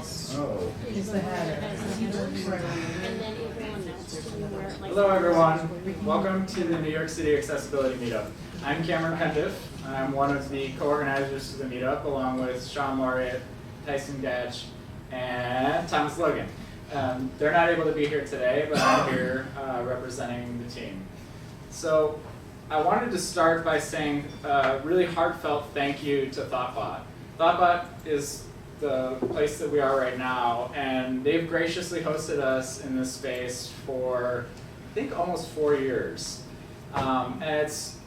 Oh. He's the header. Hello everyone. Welcome to the New York City Accessibility Meetup. I'm Cameron Pendiff. I'm one of the co-organizers of the meetup, along with Sean Laureate, Tyson Gatch, and Thomas Logan. They're not able to be here today, but I'm here representing the team. So I wanted to start by saying a really heartfelt thank you to Thoughtbot. Thoughtbot is the place that we are right now, and they've graciously hosted us in this space for, I think, almost 4 years. And it's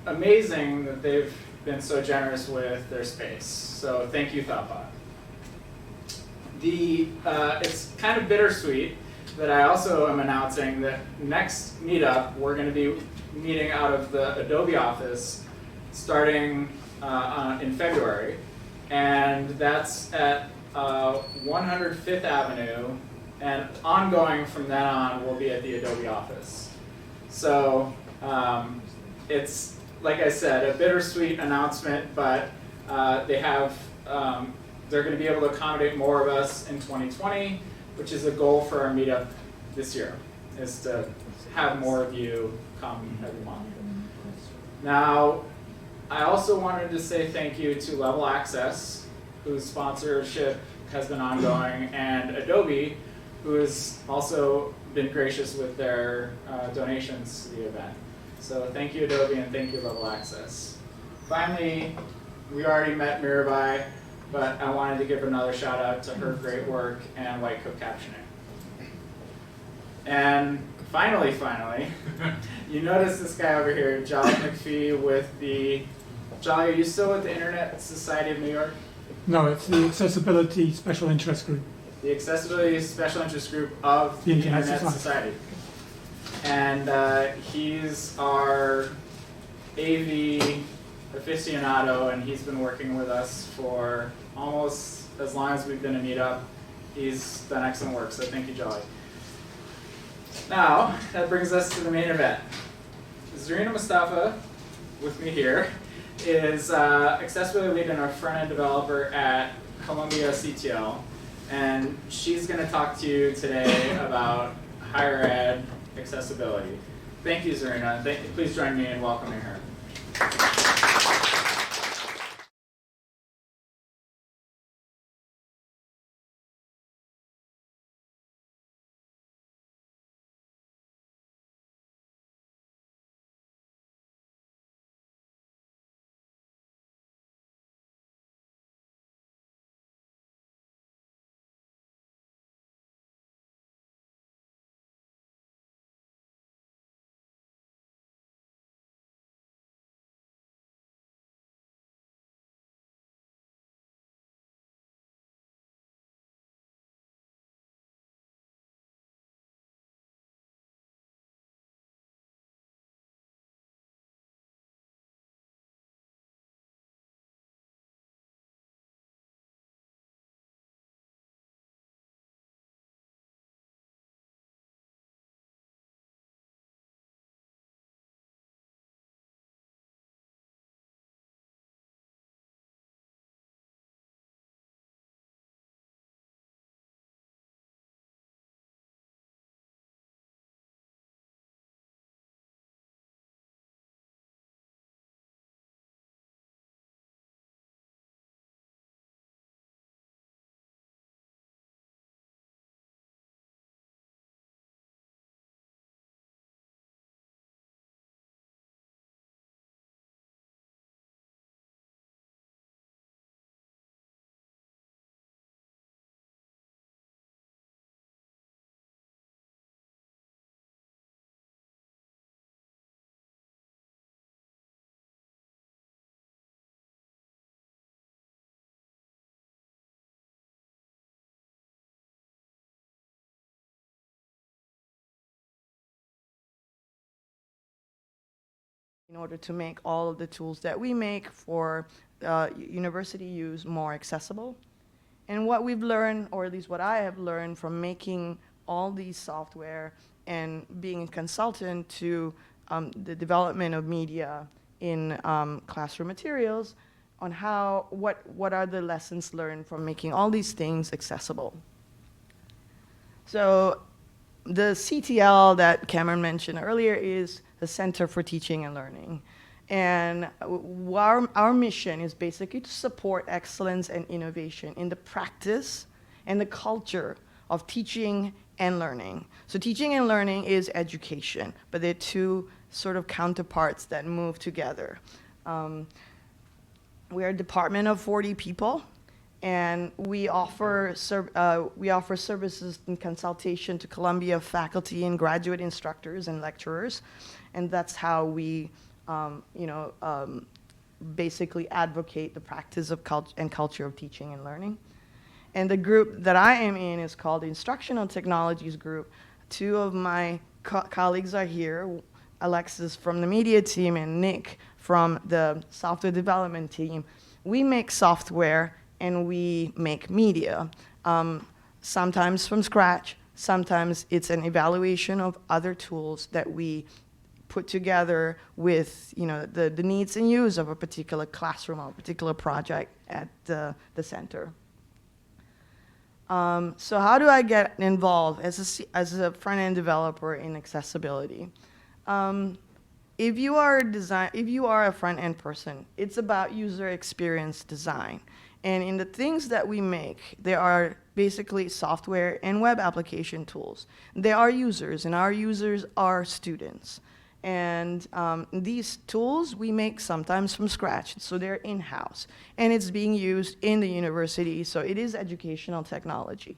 amazing that they've been so generous with their space. So thank you, Thoughtbot. It's kind of bittersweet that I also am announcing that next meetup we're going to be meeting out of the Adobe office starting in February. And that's at 105th Avenue, and ongoing from then on will be at the Adobe office. So it's, like I said, a bittersweet announcement, but they're going to be able to accommodate more of us in 2020, which is a goal for our meetup this year, is to have more of you come every month. Now, I also wanted to say thank you to Level Access, whose sponsorship has been ongoing, and Adobe, who has also been gracious with their donations to the event. So thank you, Adobe, and thank you, Level Access. Finally, we already met Mirabai, but I wanted to give another shout out to her great work and White Coat Captioning. And finally, you notice this guy over here, Jolly McPhee with the, Jolly, are you still with the Internet Society of New York? No, it's the Accessibility Special Interest Group. The Accessibility Special Interest Group of the Internet Society. And he's our AV aficionado, and he's been working with us for almost as long as we've been a meetup. He's done excellent work, so thank you, Jolly. Now, that brings us to the main event. Zarina Mustafa, with me here, is accessibility lead and our front-end developer at Columbia CTL. And she's going to talk to you today about higher ed accessibility. Thank you, Zarina. Please join me in welcoming her. In order to make all of the tools that we make for university use more accessible. And what we've learned, or at least what I have learned from making all these software and being a consultant to the development of media in classroom materials, on what are the lessons learned from making all these things accessible. So the CTL that Cameron mentioned earlier is the Center for Teaching and Learning. And our mission is basically to support excellence and innovation in the practice and the culture of teaching and learning. So teaching and learning is education, but they're two sort of counterparts that move together. We're a department of 40 people, and we offer services and consultation to Columbia faculty and graduate instructors and lecturers, and that's how we basically advocate the practice of culture of teaching and learning. And the group that I am in is called the Instructional Technologies Group. Two of my colleagues are here, Alexis from the media team and Nick from the software development team. We make software and we make media, sometimes from scratch, sometimes it's an evaluation of other tools that we put together with the needs and use of a particular classroom or a particular project at the center. So how do I get involved as a front-end developer in accessibility? If you are a front-end person, it's about user experience design. And in the things that we make, there are basically software and web application tools. There are users, and our users are students. And these tools we make sometimes from scratch, so they're in-house. And it's being used in the university, so it is educational technology.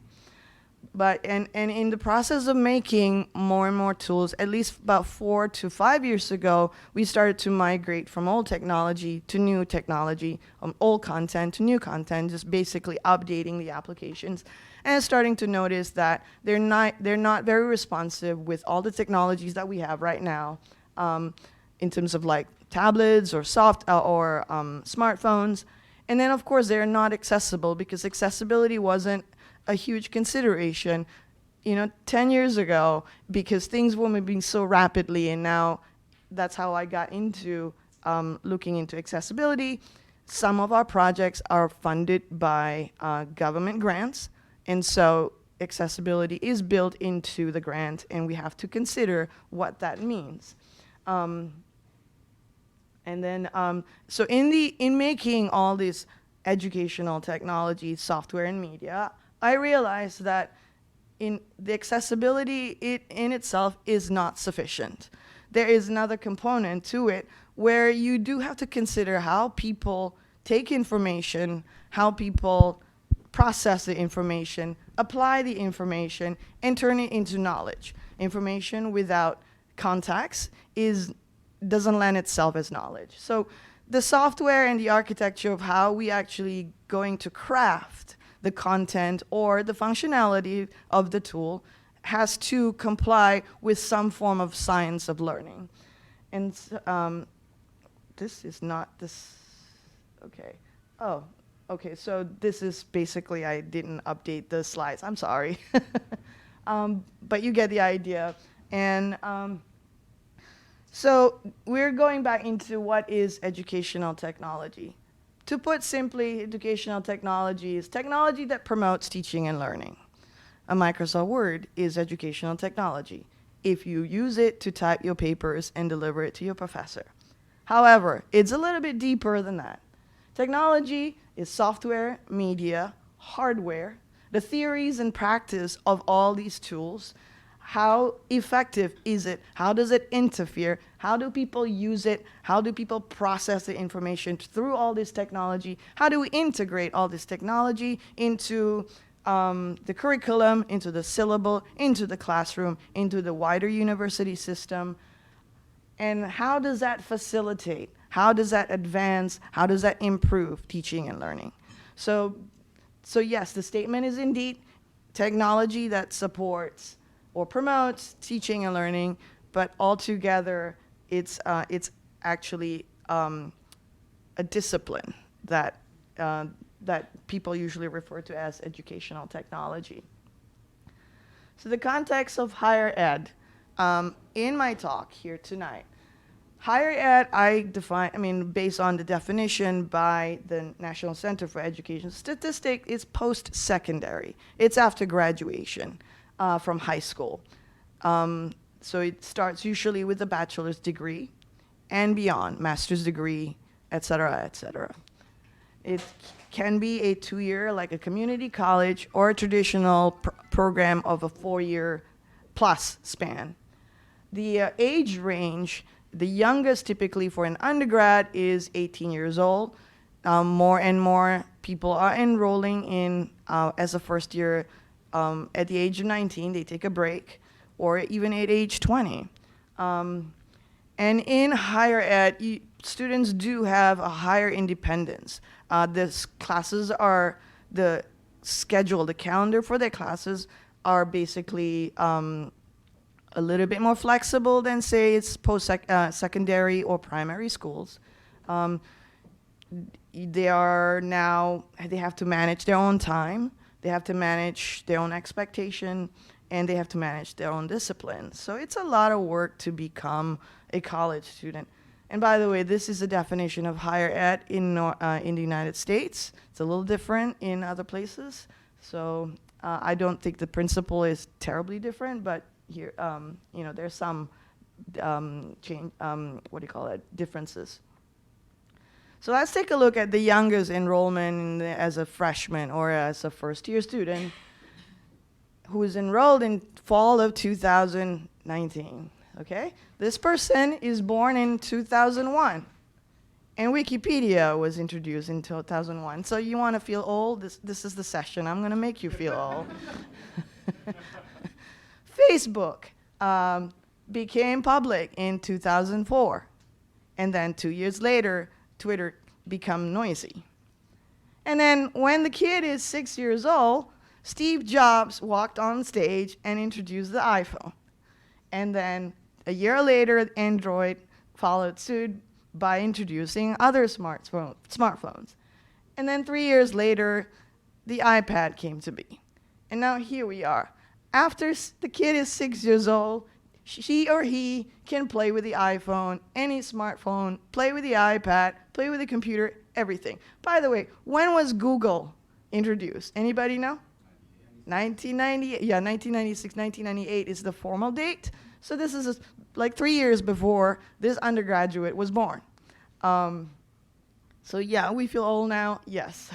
But and in the process of making more and more tools, at least about 4 to 5 years ago, we started to migrate from old technology to new technology, old content to new content, just basically updating the applications, and starting to notice that they're not very responsive with all the technologies that we have right now, in terms of like tablets or smartphones, and then of course they're not accessible because accessibility wasn't a huge consideration 10 years ago, because things were moving so rapidly, and now that's how I got into looking into accessibility. Some of our projects are funded by government grants, and so accessibility is built into the grant, and we have to consider what that means. And then, so in making all this educational technology, software, and media, I realized that in the accessibility, it in itself is not sufficient. There is another component to it where you do have to consider how people take information, how people process the information, apply the information, and turn it into knowledge. Information without context doesn't lend itself as knowledge. So the software and the architecture of how we actually going to craft the content or the functionality of the tool has to comply with some form of science of learning. And this is not this, okay. Oh, okay, so this is basically, I didn't update the slides, I'm sorry. But you get the idea. And so we're going back into what is educational technology. To put simply, educational technology is technology that promotes teaching and learning. A Microsoft Word is educational technology if you use it to type your papers and deliver it to your professor. However, it's a little bit deeper than that. Technology is software, media, hardware, the theories and practice of all these tools. How effective is it? How does it interfere? How do people use it? How do people process the information through all this technology? How do we integrate all this technology into the curriculum, into the syllable, into the classroom, into the wider university system? And how does that facilitate? How does that advance? How does that improve teaching and learning? So yes, the statement is indeed technology that supports or promotes teaching and learning, but altogether it's actually a discipline that people usually refer to as educational technology. So the context of higher ed, in my talk here tonight, Higher ed, I mean, based on the definition by the National Center for Education Statistics, is post-secondary. It's after graduation from high school. So it starts usually with a bachelor's degree and beyond, master's degree, et cetera, et cetera. It can be a 2-year, like a community college, or a traditional program of a 4-year plus span. The age range, the youngest typically for an undergrad is 18 years old. More and more people are enrolling in as a first year at the age of 19, they take a break, or even at age 20. And in higher ed, students do have a higher independence. The classes are, the schedule, the calendar for their classes are basically a little bit more flexible than, say, it's secondary or primary schools. They have to manage their own time, they have to manage their own expectation, and they have to manage their own discipline. So it's a lot of work to become a college student. And by the way, this is a definition of higher ed in the United States. It's a little different in other places. So I don't think the principle is terribly different, but here, there's some differences. So let's take a look at the youngest enrollment as a freshman or as a first-year student who is enrolled in fall of 2019, okay? This person is born in 2001, and Wikipedia was introduced in 2001. So you want to feel old? This is the session. I'm going to make you feel old. Facebook became public in 2004, and then 2 years later, Twitter became noisy. And then when the kid is 6 years old, Steve Jobs walked on stage and introduced the iPhone. And then a year later, Android followed suit by introducing other smartphones. And then 3 years later, the iPad came to be. And now here we are. After the kid is 6 years old, she or he can play with the iPhone, any smartphone, play with the iPad, play with the computer, everything. By the way, when was Google introduced? Anybody know? 1998, 1996, 1998 is the formal date. So this is like 3 years before this undergraduate was born. So yeah, we feel old now, yes.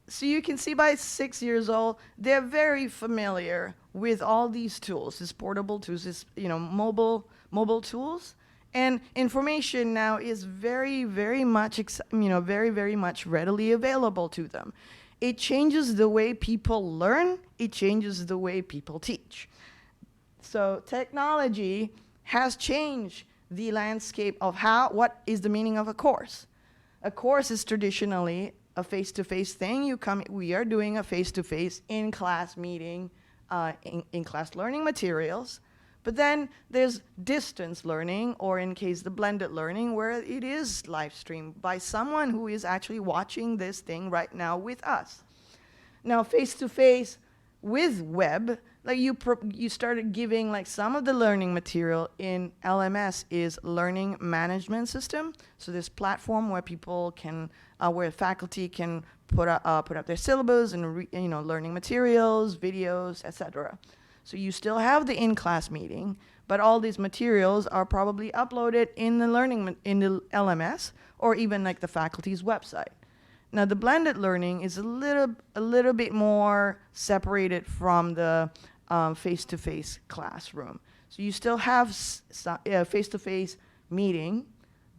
So you can see by 6 years old, they're very familiar with all these tools, these portable tools, these mobile tools. And information now is very, very much, very much readily available to them. It changes the way people learn. It changes the way people teach. So technology has changed the landscape of what is the meaning of a course. A course is traditionally a face-to-face thing. We are doing a face-to-face in-class meeting, in-class learning materials. But then there's distance learning, or in case the blended learning, where it is live streamed by someone who is actually watching this thing right now with us. Now, face-to-face with web, like you started giving like some of the learning material in LMS is learning management system. So this platform where people can, where faculty can put up their syllabus and learning materials, videos, etc. So you still have the in-class meeting, but all these materials are probably uploaded in the LMS or even like the faculty's website. Now the blended learning is a little bit more separated from the face-to-face classroom. So you still have face-to-face meeting,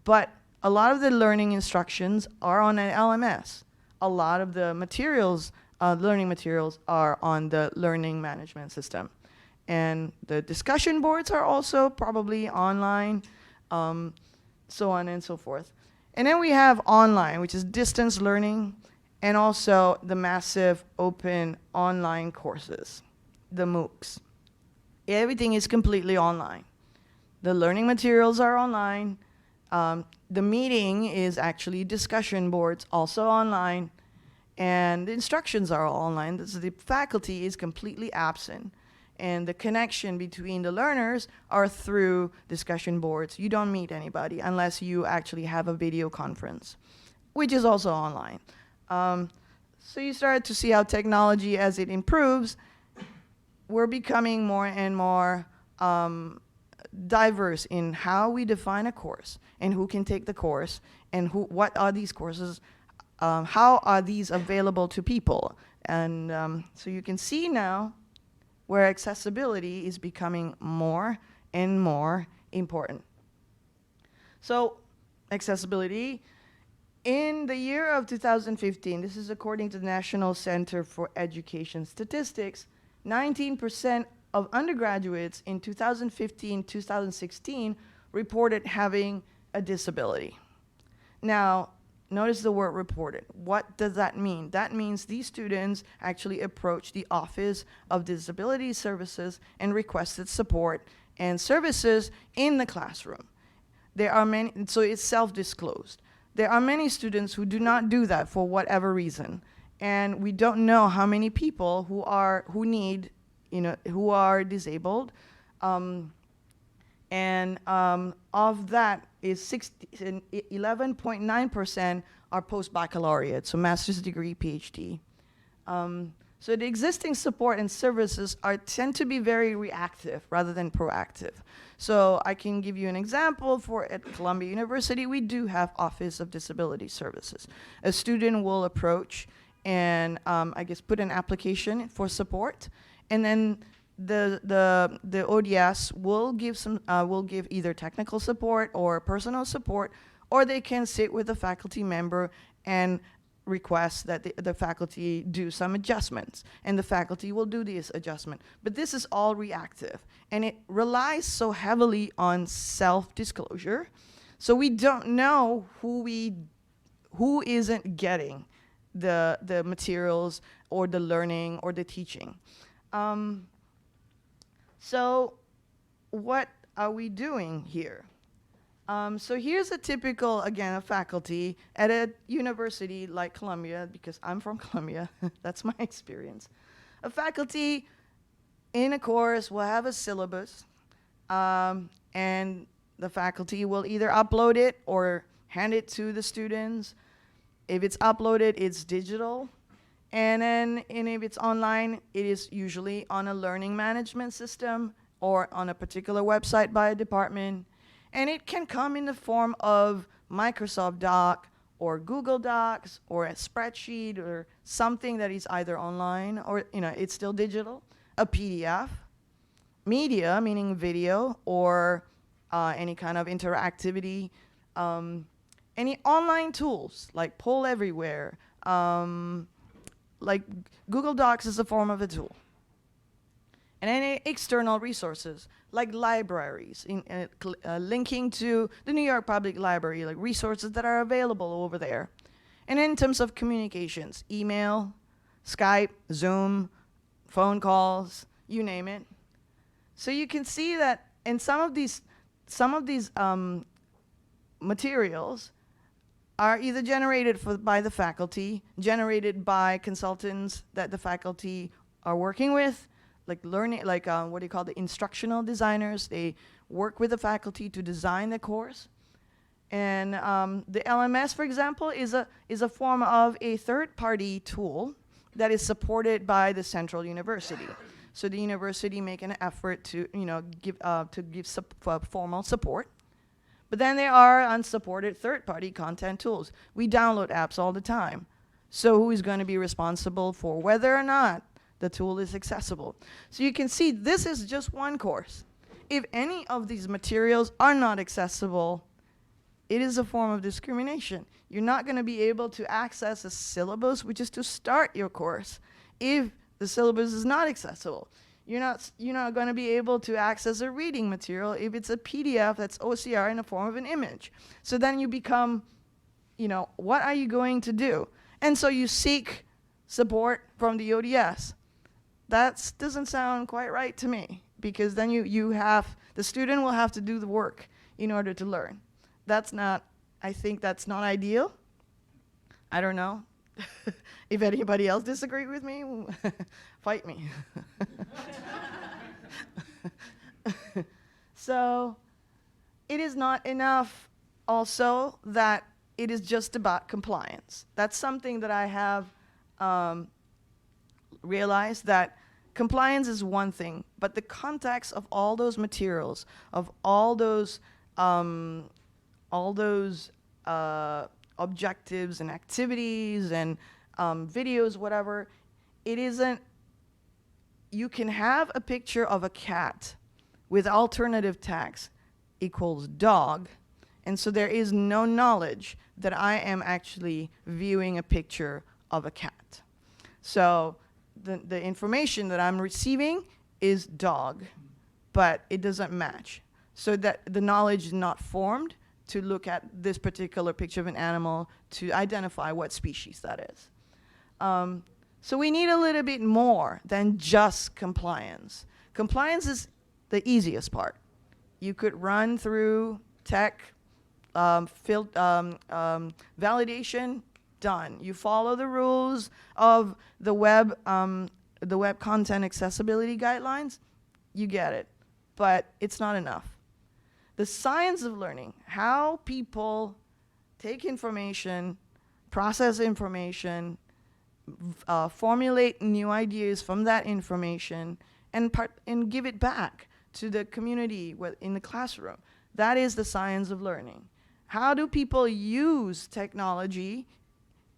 but a lot of the learning instructions are on an LMS. A lot of the materials, learning materials, are on the learning management system. And the discussion boards are also probably online, so on and so forth. And then we have online, which is distance learning, and also the massive open online courses, the MOOCs. Everything is completely online. The learning materials are online. The meeting is actually discussion boards, also online. And the instructions are all online. So the faculty is completely absent. and the connection between the learners are through discussion boards. You don't meet anybody unless you actually have a video conference, which is also online. So you start to see how technology, as it improves, we're becoming more and more diverse in how we define a course and who can take the course and what are these courses, how are these available to people. And so you can see now where accessibility is becoming more and more important. So accessibility, in the year of 2015, this is according to the National Center for Education Statistics, 19% of undergraduates in 2015-2016 reported having a disability. Now, notice the word reported. What does that mean? That means these students actually approached the Office of Disability Services and requested support and services in the classroom. There are many, so it's self-disclosed. There are many students who do not do that for whatever reason, and we don't know how many people who are disabled, of that is 11.9% are post-baccalaureate, so master's degree, PhD. So the existing support and services tend to be very reactive rather than proactive. So I can give you an example. At Columbia University, we do have Office of Disability Services. A student will approach and put an application for support, and then the ODS will give either technical support or personal support, or they can sit with a faculty member and request that the faculty do some adjustments, and the faculty will do this adjustment. But this is all reactive, and it relies so heavily on self-disclosure, so we don't know who isn't getting the materials or the learning or the teaching. So what are we doing here? So here's a typical, again, a faculty at a university like Columbia, because I'm from Columbia, that's my experience. A faculty in a course will have a syllabus, and the faculty will either upload it or hand it to the students. If it's uploaded, it's digital. And if it's online, it is usually on a learning management system or on a particular website by a department. And it can come in the form of Microsoft Doc or Google Docs or a spreadsheet or something that is either online or, it's still digital, a PDF, media, meaning video or any kind of interactivity, any online tools like Poll Everywhere, like Google Docs is a form of a tool. And any external resources, like libraries, linking to the New York Public Library, like resources that are available over there. And in terms of communications, email, Skype, Zoom, phone calls, you name it. So you can see that in some of these materials are either generated by the faculty, generated by consultants that the faculty are working with, like the instructional designers. They work with the faculty to design the course. And the LMS, for example, is a form of a third-party tool that is supported by the central university. So the university make an effort to give formal support. But then there are unsupported third-party content tools. We download apps all the time. So who is going to be responsible for whether or not the tool is accessible? So you can see this is just one course. If any of these materials are not accessible, it is a form of discrimination. You're not going to be able to access a syllabus, which is to start your course, if the syllabus is not accessible. You're not going to be able to access a reading material if it's a PDF that's OCR in the form of an image. So then you become, what are you going to do? And so you seek support from the ODS. That doesn't sound quite right to me, because then the student will have to do the work in order to learn. I think that's not ideal. I don't know. If anybody else disagree with me, fight me. So it is not enough also that it is just about compliance. That's something that I have realized, that compliance is one thing, but the context of all those materials, of all those objectives and activities and videos, whatever, it isn't. You can have a picture of a cat with alternative tags equals dog, and so there is no knowledge that I am actually viewing a picture of a cat. So the information that I'm receiving is dog, but it doesn't match. So that the knowledge is not formed to look at this particular picture of an animal to identify what species that is. So we need a little bit more than just compliance. Compliance is the easiest part. You could run through tech, validation, done. You follow the rules of the web content accessibility guidelines, you get it. But it's not enough. The science of learning, how people take information, process information, formulate new ideas from that information, and give it back to the community in the classroom. That is the science of learning. How do people use technology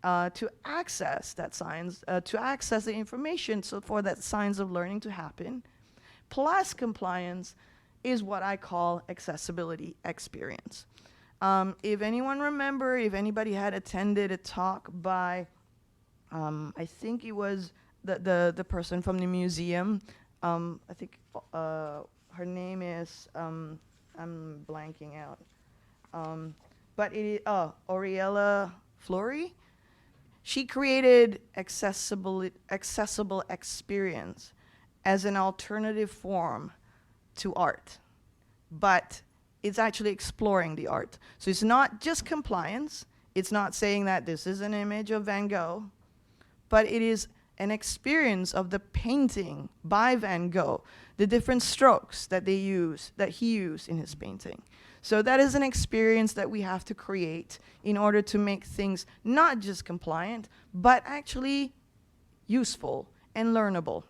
to access that science, to access the information, so for that science of learning to happen? Plus compliance is what I call accessibility experience. If anyone remember, if anybody had attended a talk by, I think it was the person from the museum, I think her name is, I'm blanking out. But it is, Oriella Flory. She created accessible experience as an alternative form to art, but it's actually exploring the art. So it's not just compliance. It's not saying that this is an image of Van Gogh, but it is an experience of the painting by Van Gogh, the different strokes that he used in his painting. So that is an experience that we have to create in order to make things not just compliant, but actually useful and learnable.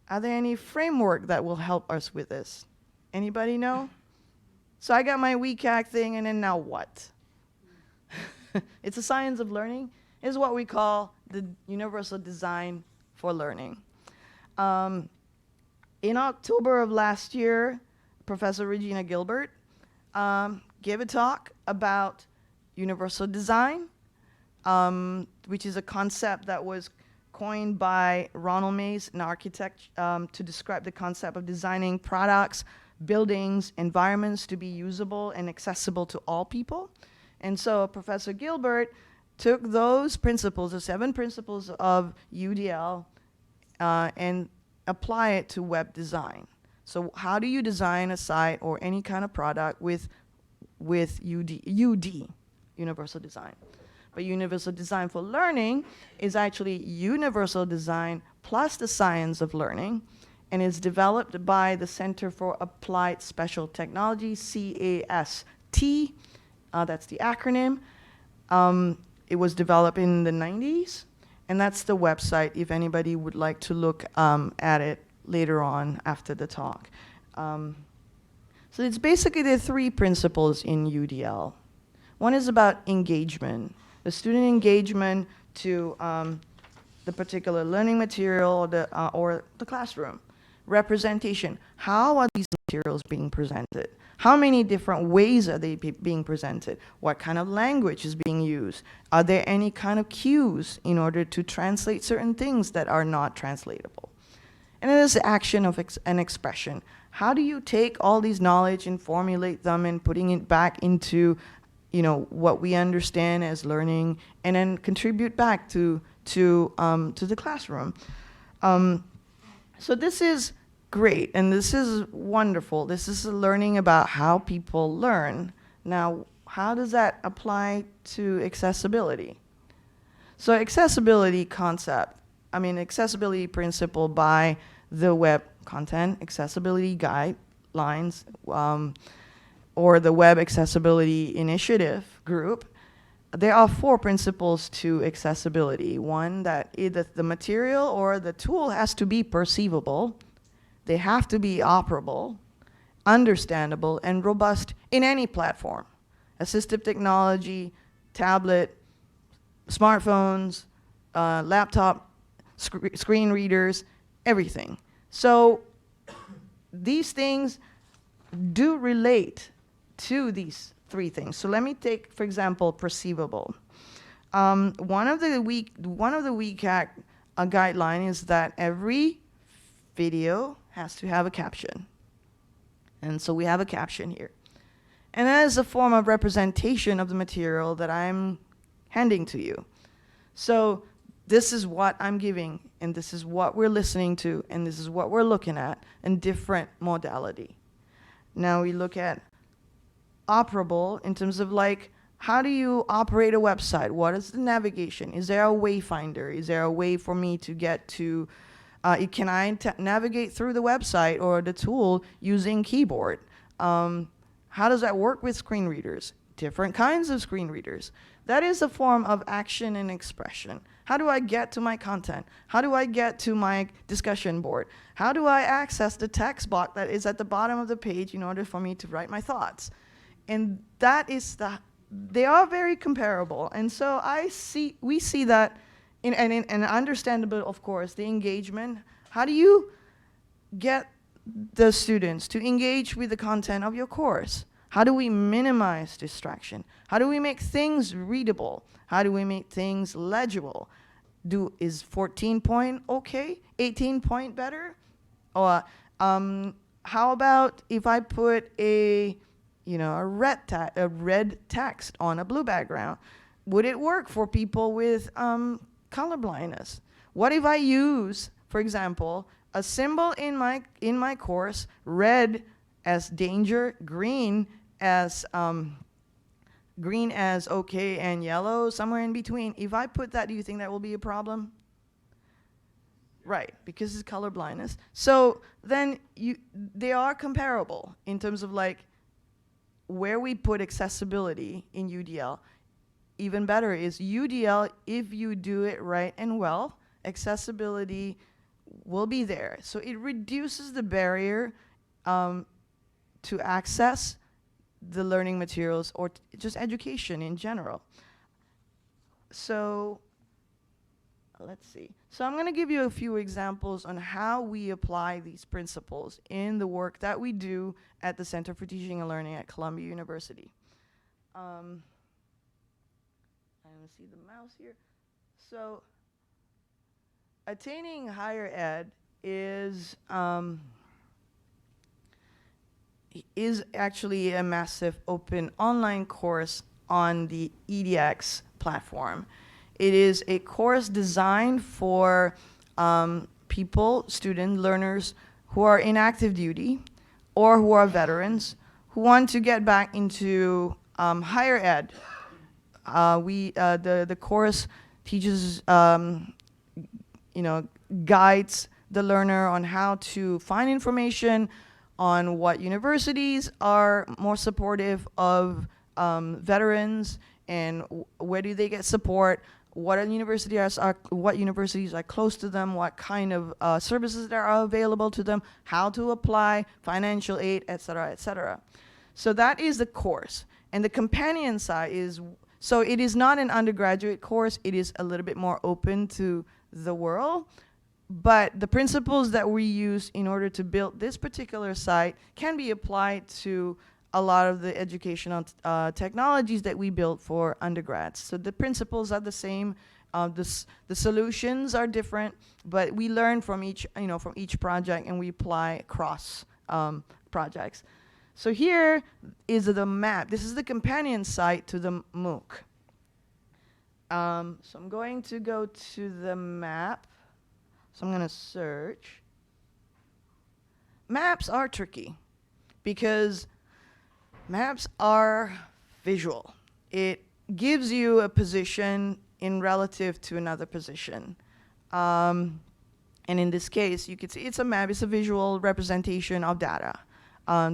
Are there any framework that will help us with this? Anybody know? So I got my WCAG thing, and then now what? It's a science of learning. It's what we call the universal design for learning. In October of last year, Professor Regina Gilbert gave a talk about universal design, which is a concept that was coined by Ronald Mays, an architect, to describe the concept of designing products, buildings, environments to be usable and accessible to all people. And so Professor Gilbert took those principles, the 7 principles of UDL, and apply it to web design. So how do you design a site or any kind of product with UD, universal design? But universal design for learning is actually universal design plus the science of learning, and is developed by the Center for Applied Special Technology, CAST. That's the acronym. It was developed in the 90s, and that's the website if anybody would like to look at it later on after the talk. So it's basically the 3 principles in UDL. One is about engagement, the student engagement to the particular learning material or the classroom. Representation, how are these materials being presented? How many different ways are they being presented? What kind of language is being used? Are there any kind of cues in order to translate certain things that are not translatable? And then there's the action of an expression. How do you take all these knowledge and formulate them and putting it back into, what we understand as learning, and then contribute back to the classroom? So this is great, and this is wonderful. This is learning about how people learn. Now, how does that apply to accessibility? So accessibility principle by the web content accessibility guidelines, or the Web Accessibility Initiative group, there are 4 principles to accessibility. One, that either the material or the tool has to be perceivable, they have to be operable, understandable, and robust in any platform. Assistive technology, tablet, smartphones, laptop, screen readers, everything. So these things do relate to these 3 things. So let me take, for example, perceivable. One of the WCAG guideline is that every video has to have a caption. And so we have a caption here. And that is a form of representation of the material that I'm handing to you. So this is what I'm giving, and this is what we're listening to, and this is what we're looking at in different modality. Now we look at operable in terms of like, how do you operate a website? What is the navigation? Is there a wayfinder? Is there a way for me to get to, can I navigate through the website or the tool using keyboard? How does that work with screen readers? Different kinds of screen readers. That is a form of action and expression. How do I get to my content? How do I get to my discussion board? How do I access the text box that is at the bottom of the page in order for me to write my thoughts? And that is they are very comparable. And so we see that and understandable, of course, the engagement. How do you get the students to engage with the content of your course? How do we minimize distraction? How do we make things readable? How do we make things legible? Is 14 point okay? 18 point better? Or how about if I put a red text on a blue background? Would it work for people with color blindness? What if I use, for example, a symbol in my course, red as danger, green as okay, and yellow somewhere in between? If I put that, do you think that will be a problem? Right, because it's color blindness. So then they are comparable in terms of like where we put accessibility in UDL. Even better is UDL, if you do it right and well, accessibility will be there. So it reduces the barrier to access the learning materials or just education in general. So let's see. So I'm going to give you a few examples on how we apply these principles in the work that we do at the Center for Teaching and Learning at Columbia University. I don't see the mouse here. So attaining higher ed is actually a massive open online course on the EdX platform. It is a course designed for people, student learners who are in active duty or who are veterans who want to get back into higher ed. The course teaches, guides the learner on how to find information on what universities are more supportive of veterans and where do they get support, what universities are close to them, what kind of services that are available to them, how to apply, financial aid, etc., etc. So that is the course. And the companion side is, so it is not an undergraduate course, it is a little bit more open to the world. But the principles that we use in order to build this particular site can be applied to a lot of the educational technologies that we built for undergrads. So the principles are the same, the solutions are different, but we learn from each project and we apply across projects. So here is the map. This is the companion site to the MOOC. So I'm going to go to the map. So I'm going to search. Maps are tricky because maps are visual. It gives you a position in relative to another position. And in this case, you can see it's a map, it's a visual representation of data.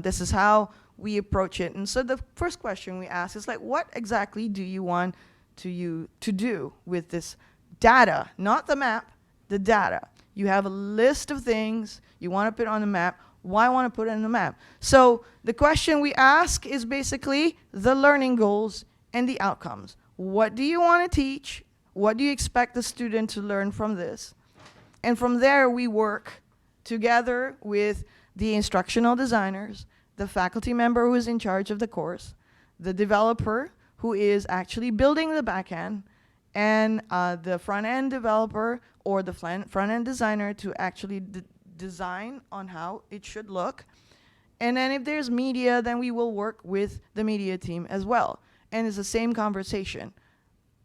This is how we approach it. And so the first question we ask is like, what exactly do you want to do with this data? Not the map, the data. You have a list of things you want to put on the map. Why want to put it on the map? So the question we ask is basically the learning goals and the outcomes. What do you want to teach? What do you expect the student to learn from this? And from there, we work together with the instructional designers, the faculty member who is in charge of the course, the developer who is actually building the backend, and the front-end developer or the front-end designer to actually design on how it should look. And then if there's media, then we will work with the media team as well. And it's the same conversation.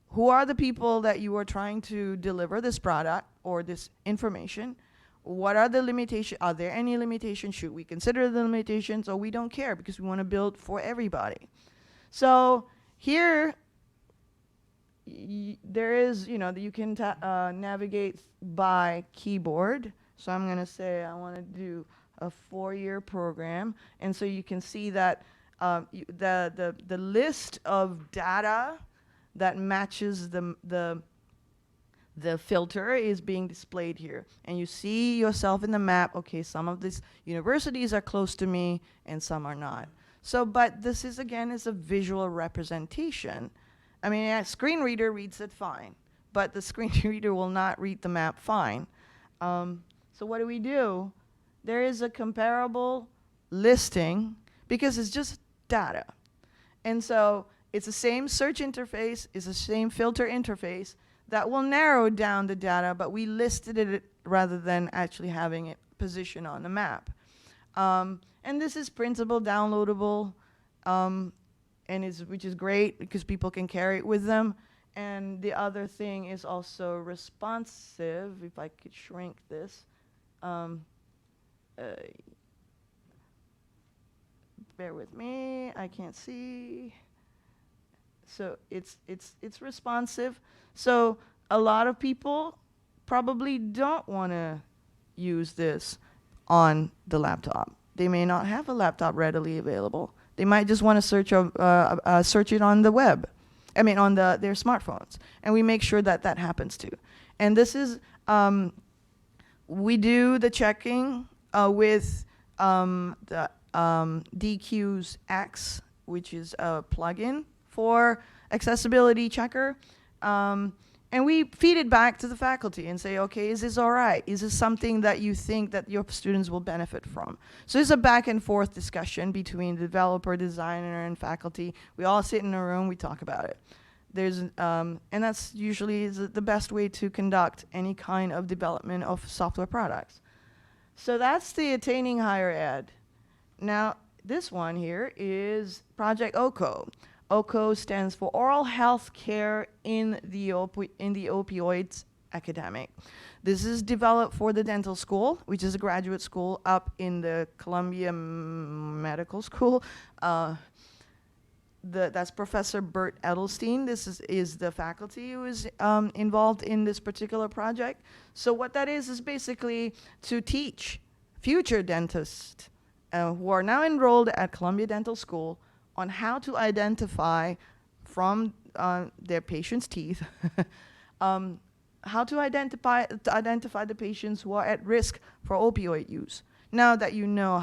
Who are the people that you are trying to deliver this product or this information? What are the limitations? Are there any limitations? Should we consider the limitations, or we don't care because we want to build for everybody? So here, there is, you can navigate by keyboard. So I'm going to say I want to do a 4-year program. And so you can see that the list of data that matches the filter is being displayed here. And you see yourself in the map. Okay, some of these universities are close to me and some are not. So, but this is, again, is a visual representation. I mean, a screen reader reads it fine, but the screen reader will not read the map fine. So what do? There is a comparable listing because it's just data. And so it's the same search interface, it's the same filter interface that will narrow down the data, but we listed it rather than actually having it positioned on the map. And this is printable, downloadable, which is great because people can carry it with them. And the other thing is also responsive. If I could shrink this. Bear with me, I can't see. So it's responsive. So a lot of people probably don't want to use this on the laptop. They may not have a laptop readily available. They might just want to search it on the web. I mean, on their smartphones. And we make sure that that happens too. And this is, we do the checking with the DQ's X, which is a plugin for accessibility checker. And we feed it back to the faculty and say, okay, is this all right? Is this something that you think that your students will benefit from? So it's a back and forth discussion between the developer, designer, and faculty. We all sit in a room, we talk about it. And that's usually the best way to conduct any kind of development of software products. So that's the Attaining Higher Ed. Now, this one here is Project OCO. OCO stands for Oral Health Care in the Opioids Academic. This is developed for the dental school, which is a graduate school up in the Columbia Medical School. That's Professor Bert Edelstein. This is the faculty who is involved in this particular project. So what that is basically to teach future dentists who are now enrolled at Columbia Dental School on how to identify from their patients' teeth, how to identify the patients who are at risk for opioid use. Now that you know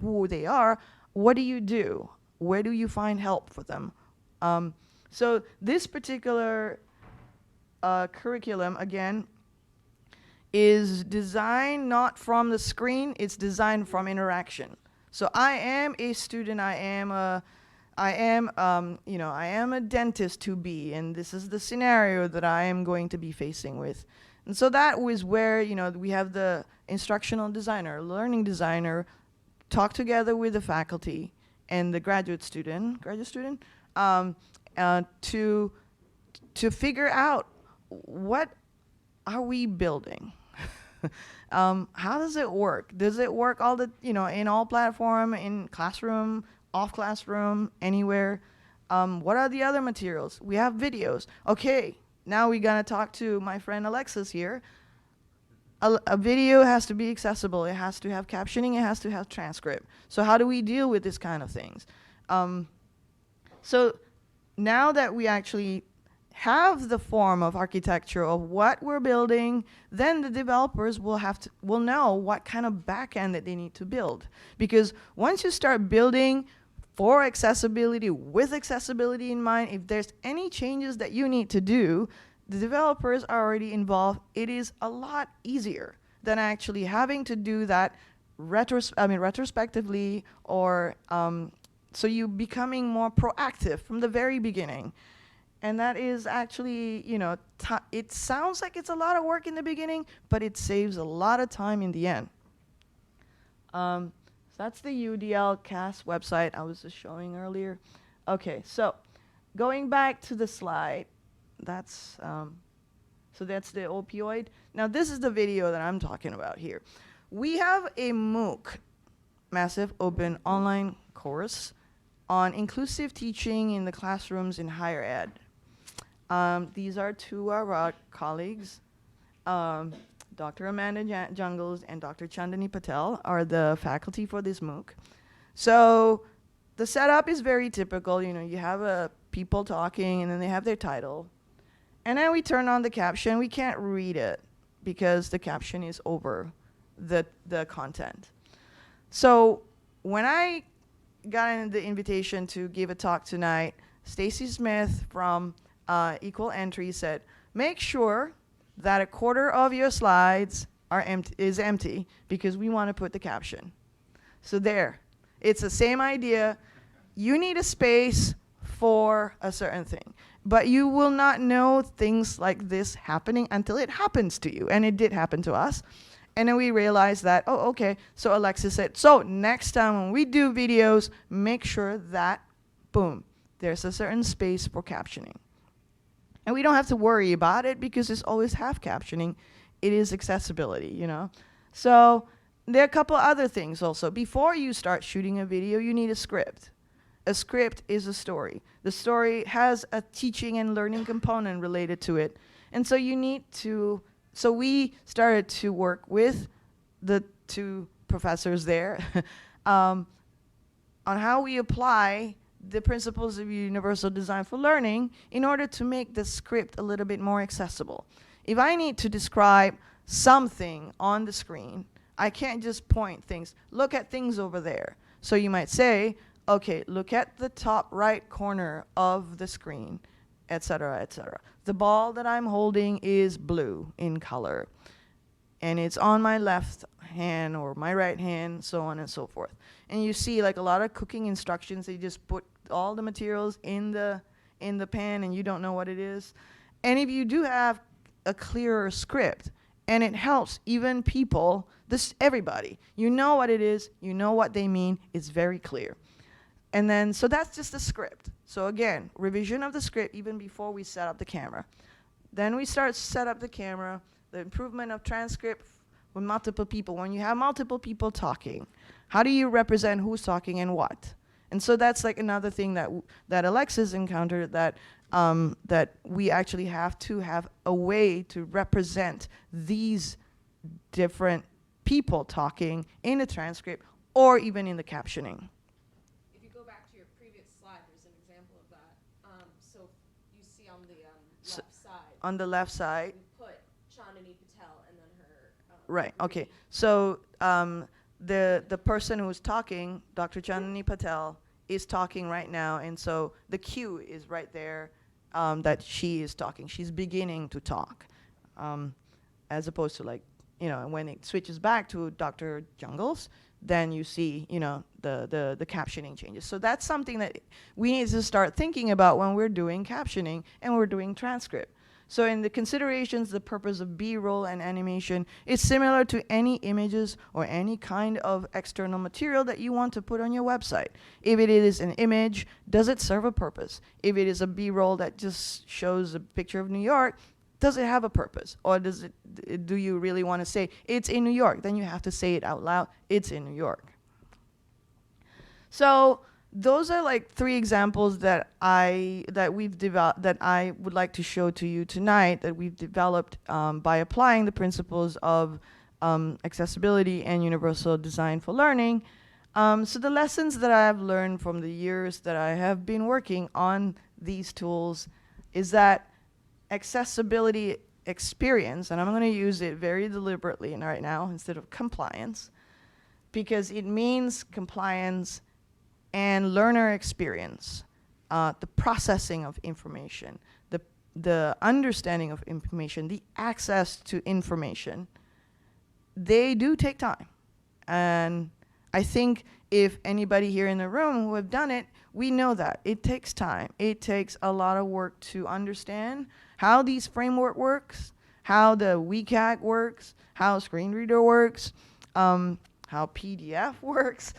who they are, what do you do? Where do you find help for them? So this particular curriculum, again, is designed not from the screen, it's designed from interaction. So I am a student, I am a dentist to be, and this is the scenario that I am going to be facing with. And so that was where, we have the instructional designer, learning designer, talk together with the faculty and the graduate student, to figure out what are we building? How does it work? Does it work in all platform, in classroom, off classroom, anywhere? What are the other materials? We have videos. Okay, now we're gonna talk to my friend Alexis here. a video has to be accessible. It has to have captioning. It has to have transcript. So how do we deal with this kind of things? So now that we actually have the form of architecture of what we're building, then the developers will know what kind of backend that they need to build. Because once you start building for accessibility, with accessibility in mind, if there's any changes that you need to do, the developers are already involved. It is a lot easier than actually having to do that retrospectively, or so you becoming more proactive from the very beginning. And that is actually, you know, it sounds like it's a lot of work in the beginning, but it saves a lot of time in the end. So that's the UDL CAS website I was just showing earlier. Okay, so going back to the slide, that's that's the opioid. Now this is the video that I'm talking about here. We have a MOOC, massive open online course, on inclusive teaching in the classrooms in higher ed. These are two of our colleagues, Dr. Amanda Jungles and Dr. Chandani Patel are the faculty for this MOOC. So the setup is very typical. You know, you have people talking, and then they have their title. And then we turn on the caption. We can't read it because the caption is over the content. So when I got the invitation to give a talk tonight, Stacy Smith from Equal Entry said, make sure that a quarter of your slides is empty because we want to put the caption. So there, it's the same idea. You need a space for a certain thing, but you will not know things like this happening until it happens to you, and it did happen to us. And then we realized that, oh, okay, so Alexis said, so next time when we do videos, make sure that, boom, there's a certain space for captioning. And we don't have to worry about it because it's always half captioning. It is accessibility, you know. So there are a couple other things also. Before you start shooting a video, you need a script. A script is a story. The story has a teaching and learning component related to it. And so you need to, so we started to work with the two professors there on how we apply the principles of universal design for learning in order to make the script a little bit more accessible. If I need to describe something on the screen, I can't just point things. Look at things over there. So you might say, okay, look at the top right corner of the screen, etc., etc. The ball that I'm holding is blue in color, and it's on my left hand or my right hand, so on and so forth. And you see like a lot of cooking instructions, they just put all the materials in the pan and you don't know what it is. And if you do have a clearer script, and it helps even people, everybody, you know what it is, you know what they mean, it's very clear. And then, so that's just the script. So again, revision of the script even before we set up the camera. Then we start to set up the camera, the improvement of transcript with multiple people. When you have multiple people talking, how do you represent who's talking and what? And so that's like another thing that Alexis encountered, that that we actually have to have a way to represent these different people talking in the transcript or even in the captioning. If you go back to your previous slide, there's an example of that. So you see on the left side. On the left side. We put Chandani Patel and then her. Right. Okay. So the person who's talking, Dr. Chandani Patel, is talking right now, and so the cue is right there that she is talking. She's beginning to talk, as opposed to, like, you know, when it switches back to Dr. Jungles, then you see, you know, the captioning changes. So that's something that we need to start thinking about when we're doing captioning and we're doing transcript. So in the considerations, the purpose of B-roll and animation is similar to any images or any kind of external material that you want to put on your website. If it is an image, does it serve a purpose? If it is a B-roll that just shows a picture of New York, does it have a purpose? Or do you really want to say, it's in New York? Then you have to say it out loud, it's in New York. So those are like 3 examples that we've developed, that I would like to show to you tonight, that we've developed by applying the principles of accessibility and universal design for learning. So the lessons that I have learned from the years that I have been working on these tools is that accessibility experience, and I'm going to use it very deliberately right now instead of compliance, because it means compliance and learner experience, the processing of information, the understanding of information, the access to information, they do take time. And I think if anybody here in the room who have done it, we know that it takes time. It takes a lot of work to understand how these framework works, how the WCAG works, how screen reader works, how PDF works.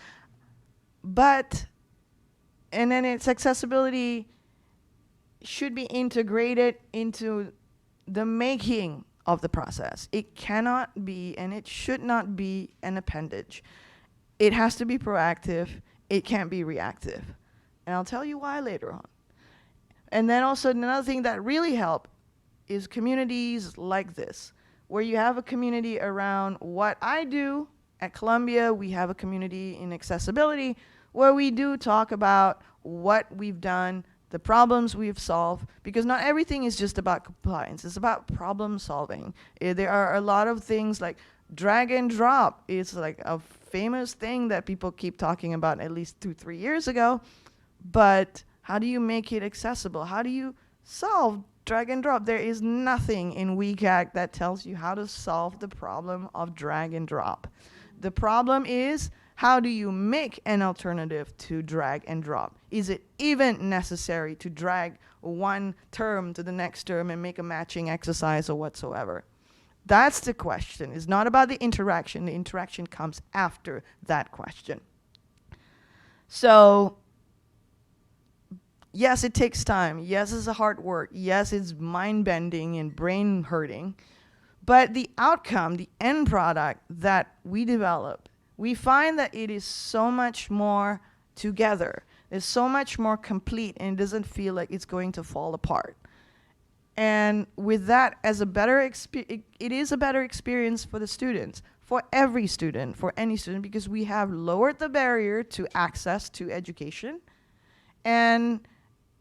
And then its accessibility should be integrated into the making of the process. It cannot be, and it should not be, an appendage. It has to be proactive. It can't be reactive. And I'll tell you why later on. And then also another thing that really help is communities like this, where you have a community around what I do. At Columbia, we have a community in accessibility where we do talk about what we've done, the problems we've solved, because not everything is just about compliance. It's about problem solving. There are a lot of things like drag and drop. It's like a famous thing that people keep talking about at least 2-3 years ago. But how do you make it accessible? How do you solve drag and drop? There is nothing in WCAG that tells you how to solve the problem of drag and drop. The problem is, how do you make an alternative to drag and drop? Is it even necessary to drag one term to the next term and make a matching exercise or whatsoever? That's the question. It's not about the interaction. The interaction comes after that question. So, yes, it takes time. Yes, it's a hard work. Yes, it's mind-bending and brain-hurting. But the outcome, the end product that we develop, we find that it is so much more together. It's so much more complete, and it doesn't feel like it's going to fall apart. And with that, as a better it is a better experience for the students, for every student, for any student, because we have lowered the barrier to access to education, and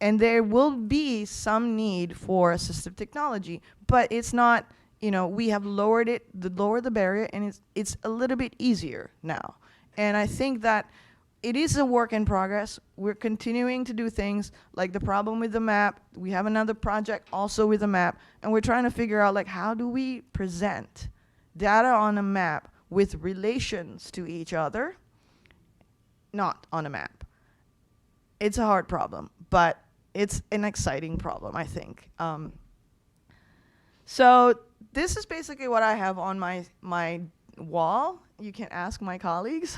there will be some need for assistive technology, but it's not, we have lowered the barrier, and it's a little bit easier now. And I think that it is a work in progress. We're continuing to do things like the problem with the map. We have another project also with the map, and we're trying to figure out, like, how do we present data on a map with relations to each other, not on a map. It's a hard problem, but it's an exciting problem, I think. So this is basically what I have on my wall. You can ask my colleagues.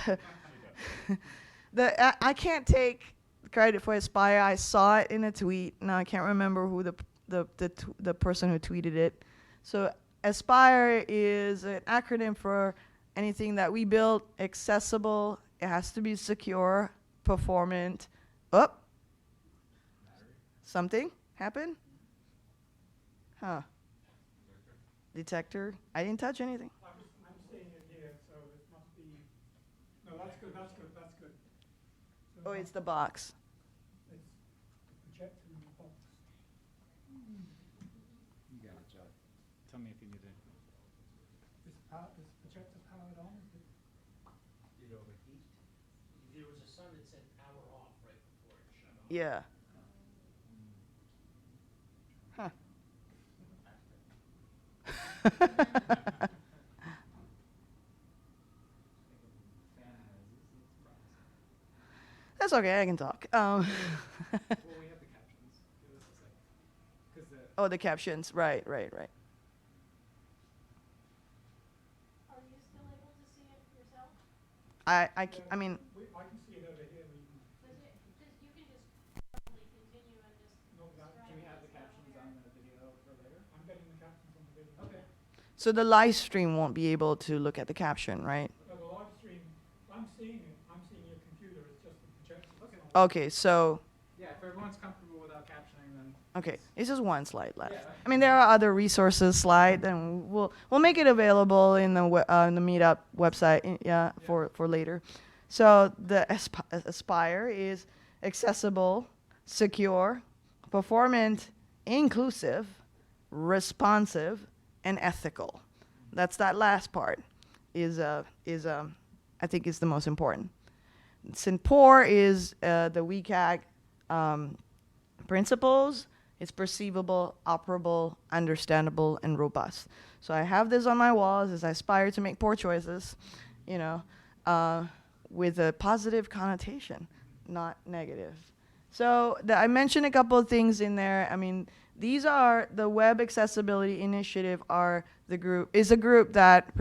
I can't take credit for Aspire. I saw it in a tweet. Now I can't remember who the person who tweeted it. So Aspire is an acronym for anything that we build accessible. It has to be secure, performant. Oh, something happened? Huh. Detector. I didn't touch anything. I'm seeing it here, so it must be. No, that's good. That's good. That's good. So Oh, it's the box. it's projector in the box. You got it, Joe. Tell me if you need it. Is projector powered on? Is it? Did it overheat? There was a sign that said power off right before it shut off. Yeah. Huh. That's okay, I can talk. Well, we have the captions. Give us a second. 'Cause Oh, the captions, right. Are you still able to see it yourself? I mean, I can see it over here. But you can, You can just probably continue and just. no, that, do we have the captions on the video for later? I'm getting the captions on the video. Okay. so the live stream won't be able to look at the caption, right? No, the live stream, I'm seeing it. I'm seeing your computer. It's just the projector. Okay, so, Yeah, if everyone's comfortable without captioning, then. okay, it's just one slide left. Yeah. I mean, there are other resources slide, and we'll make it available in the Meetup website, for later. So the Aspire is accessible, secure, performant, inclusive, responsive, and ethical. That's that last part I think is the most important. SynPOR is the WCAG principles. It's perceivable, operable, understandable, and robust. So I have this on my walls as I aspire to make poor choices, with a positive connotation, not negative. So I mentioned a couple of things in there. I mean, these are the Web Accessibility Initiative is a group that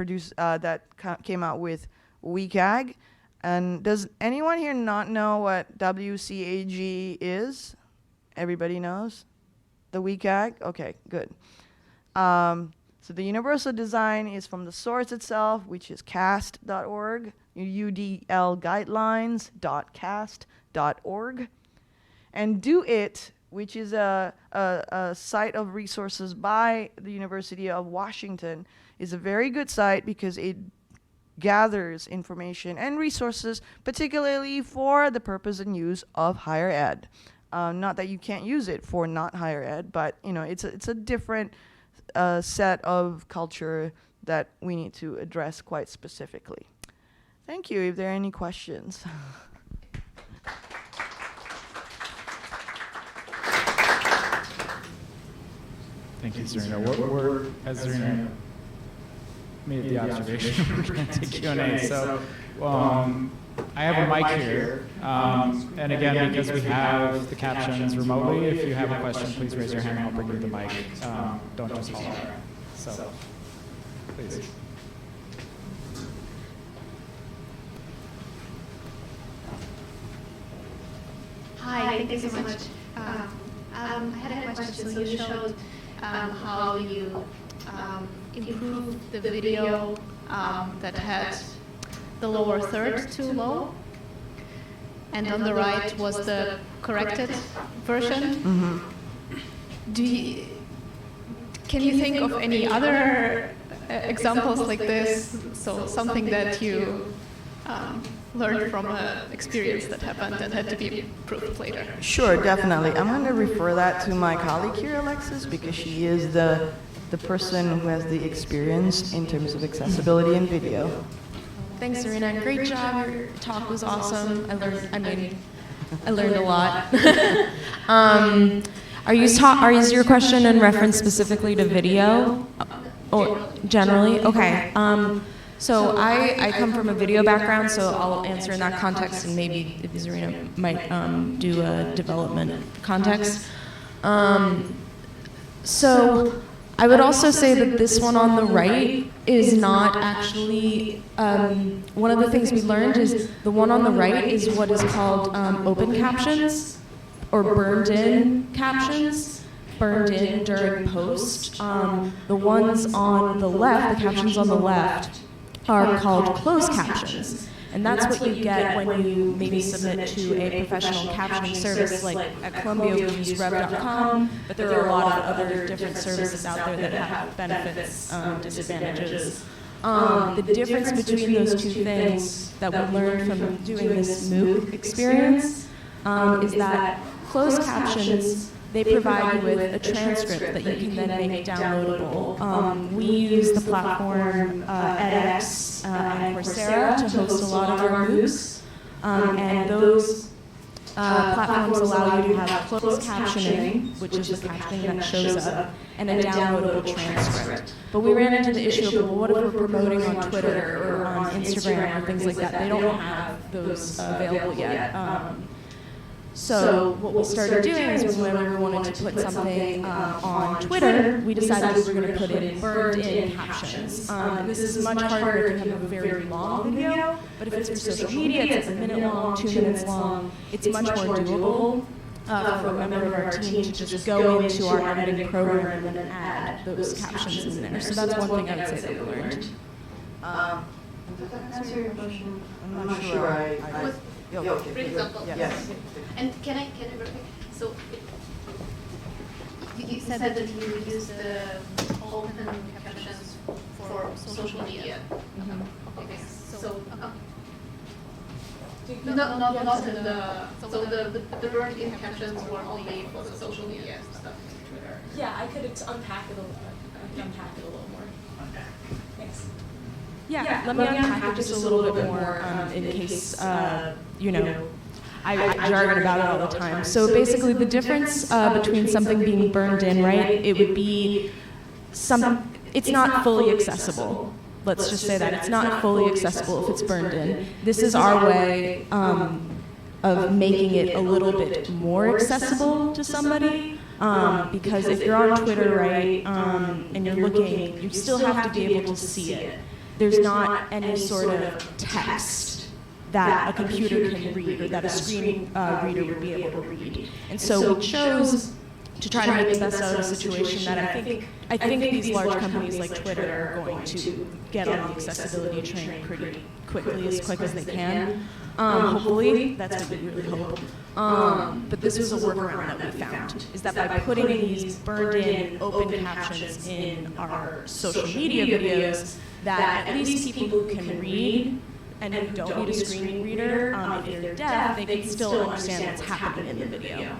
came out with WCAG. And does anyone here not know what WCAG is? Everybody knows? The WCAG? Okay, good. So the universal design is from the source itself, which is cast.org, udlguidelines.cast.org. And DoIT, which is a site of resources by the University of Washington, is a very good site because it gathers information and resources, particularly for the purpose and use of higher ed. Not that you can't use it for not higher ed, but it's a different set of culture that we need to address quite specifically. Thank you. If there are any questions. Thank you, Zarina. As Zarina made the observation, we're going to take Q&A. So I have a mic here. And again, because we have the captions remotely, if you have a question, please raise your hand and I'll bring you the mic. Don't just holler. So, please. Hi, thank you so much. I had a question. So you showed how you improved the video that had the lower third too low, and on the right was the corrected version. Mm-hmm. Can you think of any other examples like this? So something that you learned from an experience that happened and had to be improved later. Sure, definitely. I'm going to refer that to my colleague here, Alexis, because she is the person who has the experience in terms of accessibility in video. Thanks, Serena. Great job. Your talk was awesome. I learned a lot. Is your question in reference specifically to video, or generally? Okay. So I come from a video background, so I'll answer in that context, and maybe if Zarina might do a development context. So I would also say that this one on the right is not actually, one of the things we learned is the one on the right is what is called open captions, or burned in captions, burned in during post. The ones on the left, the captions on the left, are called closed captions. And that's what you get when you maybe submit to a professional captioning service, like at Columbia we use rev.com, but there are a lot of other different services out there that have benefits, disadvantages. The difference between those two things that we learned from doing this MOOC experience is that closed captions, they provide you with a transcript that you can then make downloadable. We use the platform edX and Coursera to host a lot of our MOOCs, and those platforms allow you to have closed captioning, which is the captioning that shows up, and a downloadable transcript. But we ran into the issue of, well, what if we're promoting on Twitter or on Instagram or things like that? They don't have those available yet. So what we started doing is when we wanted to put something on Twitter, we decided we were going to put in burned-in captions. This is much harder if you have a very long video, but if it's for social media, it's like a minute long, 2 minutes long. It's much more doable for a member of our team to just go into our editing program and then add those captions in there. So that's one thing I would say that we learned. Does that answer your question? I'm not sure. Yeah, okay. For example, Yes. and can I repeat? So you said that you would use the open captions for social media. Okay, so not in the so the burned-in captions were only for the social media stuff. Twitter. Yeah, I could unpack it a little more. Thanks. Yeah, let me unpack it just a little bit more in case, you know, I jargon about it all the time. So basically the difference between something being burned in, right, it would be it's not fully accessible. Let's just say that. It's not fully accessible if it's burned in. This is our way of making it a little bit more accessible to somebody. Because if you're on Twitter, right, and you're looking, you still have to be able to see it. There's not any sort of text that a computer can read or that a screen reader would be able to read. And so we chose to try to make the best out of a situation that I think these large companies like Twitter are going to get on the accessibility train pretty quickly, as quick as they can. Hopefully, that's what we really hope. But this was a workaround that we found, is that by putting these burned-in open captions in our social media videos, that at least people who can read and who don't need a screen reader, if they're deaf, they can still understand what's happening in the video.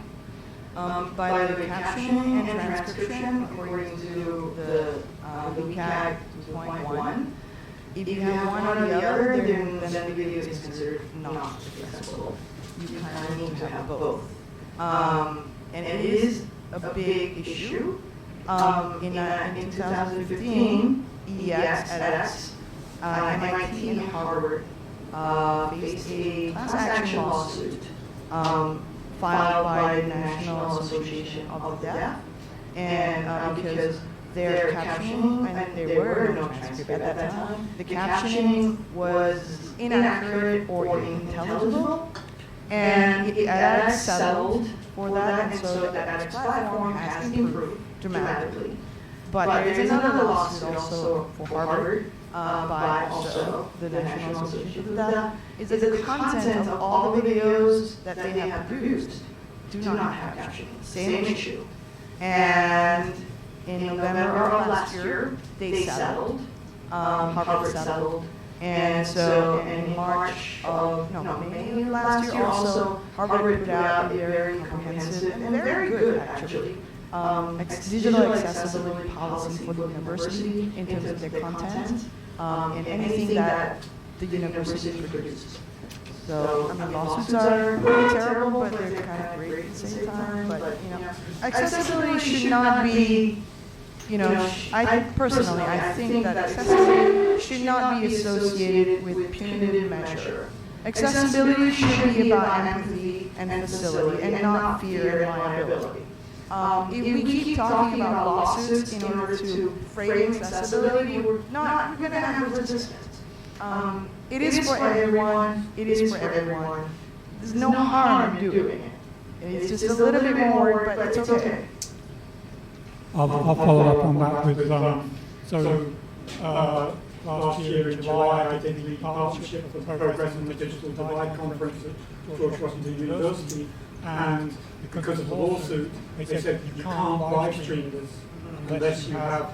By the captioning and transcription, according to the WCAG 2.1, if you have one or the other, then the video is considered not accessible. You kind of need to have both. And it is a big issue. In 2015, EdTech, MIT and Harvard faced a class action lawsuit filed by the National Association of the Deaf, and because their captioning, and there were no transcript at that time, the captioning was inaccurate or unintelligible, and edX settled for that, and so the edX platform has improved dramatically. But there is another lawsuit also for Harvard, by also the National Association of the Deaf, is that the content of all the videos that they have produced do not have captioning. Same issue. And in November of last year, they settled. Harvard settled. And so in March of, May last year also, Harvard put out a very comprehensive and very good, actually, digital accessibility policy for the university in terms of their content and anything that the university produced. So, lawsuits are really terrible, but they're kind of great at the same time. But, accessibility should not be, I personally, I think that accessibility should not be associated with punitive measure. Accessibility should be about empathy and facility and not fear and liability. If we keep talking about lawsuits in order to frame accessibility, we're going to have resistance. It is for everyone. It is for everyone. There's no harm in doing it. It's just a little bit more work, but it's okay. I'll follow up on that with, last year in July I did the partnership for Progress in the Digital Divide conference at George Washington University, and because of the lawsuit, they said you can't live stream this unless you have,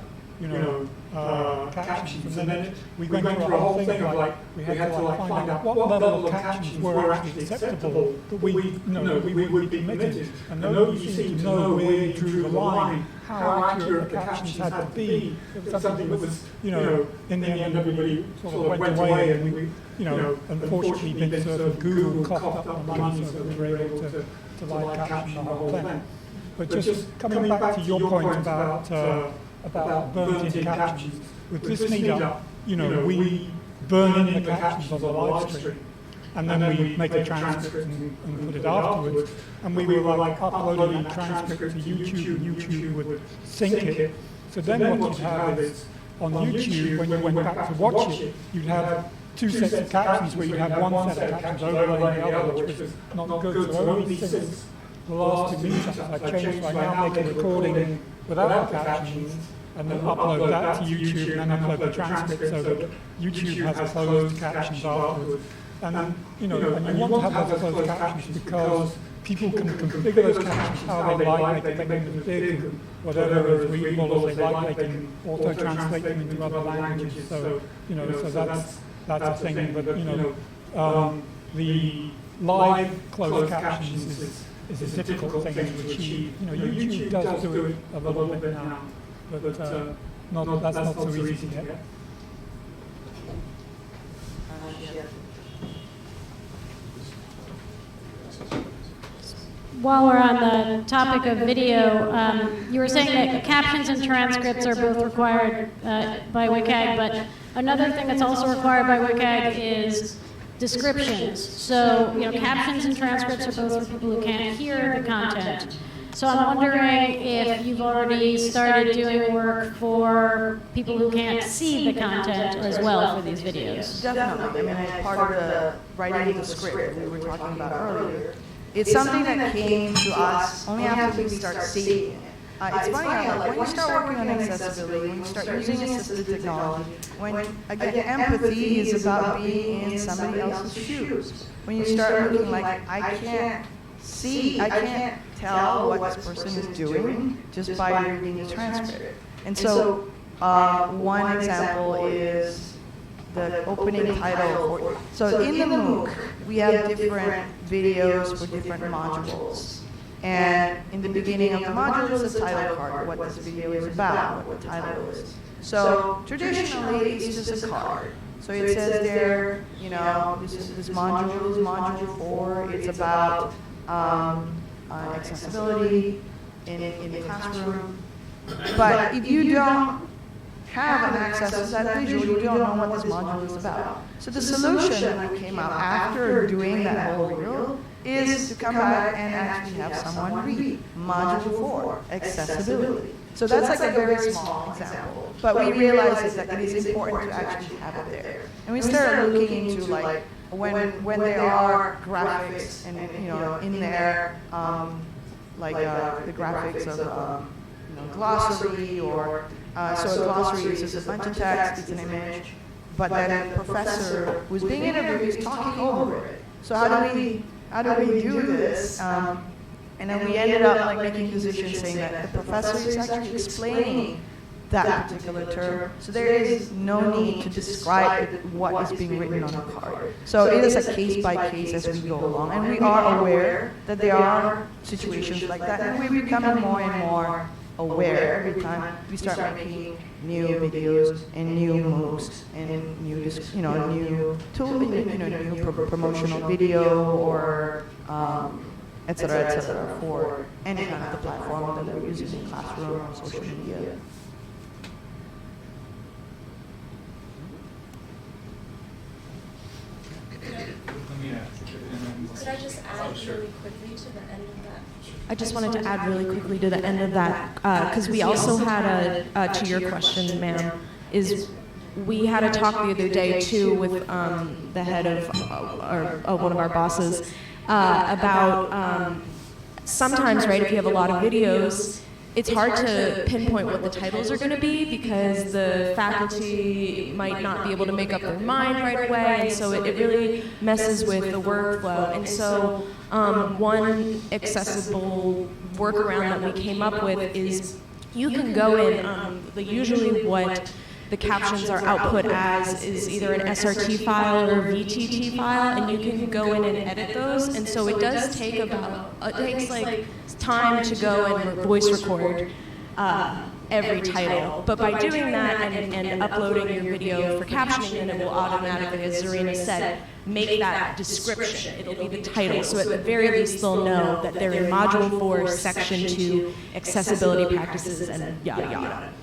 captions. And then we went through a whole thing of we had to find out what level of captions were actually acceptable that we would be permitted. And nobody seemed to know where you drew the line, how accurate the captions had to be. It was something that was, in the end everybody sort of went away, and we, unfortunately Google coughed up the money so that we were able to live caption the whole thing. But just coming back to your point about burnt-in captions, with this meetup, we burn in the captions on the live stream, and then we make a transcript and put it afterwards, and we were uploading that transcript to YouTube, and YouTube would sync it. So then what you'd have is, on YouTube, when you went back to watch it, you'd have two sets of captions where you'd have one set of captions overlaying the other, which was not good. So only since the last two meetups I've changed, so I now make a recording without the captions, and then upload that to YouTube, and then upload the transcript so that YouTube has closed captions afterwards. And you want to have those closed captions because people can configure those captions how they like. They can make them big, whatever is readable as they like. They can auto-translate them into other languages. So that's a thing. But the live closed captions is a difficult thing to achieve. YouTube does do it a little bit now, but that's not so easy to get. While we're on the topic of video, you were saying that captions and transcripts are both required by WCAG, but another thing that's also required by WCAG is descriptions. So, captions and transcripts are both for people who can't hear the content. So I'm wondering if you've already started doing work for people who can't see the content as well for these videos. Definitely. I mean, as part of the writing of the script we were talking about earlier, it's something that came to us only after we start seeing it. It's funny how, when you start working on accessibility, when you start using assistive technology, again, empathy is about being in somebody else's shoes. When you start looking like, I can't tell what this person is doing just by reading the transcript. And so, one example is the opening title. So in the MOOC, we have different videos for different modules. And in the beginning of the module is a title card, what this video is about, what the title is. So traditionally, it's just a card. So it says there, this module is module 4. It's about accessibility in the classroom. But if you don't have an access to that visual, you don't know what this module is about. So the solution that came out after doing that whole reel is to come back and actually have someone read Module 4, accessibility. So that's like a very small example. But we realized that it is important to actually have it there. And we started looking into like when there are graphics and in there, the graphics of glossary or so a glossary is just a bunch of text, it's an image, but then the professor who's being interviewed is talking over it. So how do we do this? And then we ended up making decisions saying that the professor is actually explaining that particular term. So there is no need to describe what is being written on the card. So it is a case by case as we go along, and we are aware that there are situations like that, and we're becoming more and more aware every time we start making new videos and new MOOCs and new tool, new promotional video or et cetera, for any kind of the platform that we're using in classroom or social media. Could I just add really quickly to the end of that? I just wanted to add really quickly to the end of that, because we also had to your question, ma'am, we had a talk the other day too with the head of one of our bosses about sometimes, right, if you have a lot of videos, it's hard to pinpoint what the titles are going to be because the faculty might not be able to make up their mind right away, and so it really messes with the workflow. And so one accessible workaround that we came up with is you can go in, usually what the captions are output as is either an SRT file or a VTT file, and you can go in and edit those. And so it does take it takes like time to go and voice record every title. But by doing that and uploading your video for captioning, then it will automatically, as Zarina said, make that description. It'll be the title. So at the very least, they'll know that they're in Module 4, Section 2, Accessibility Practices, and yada yada.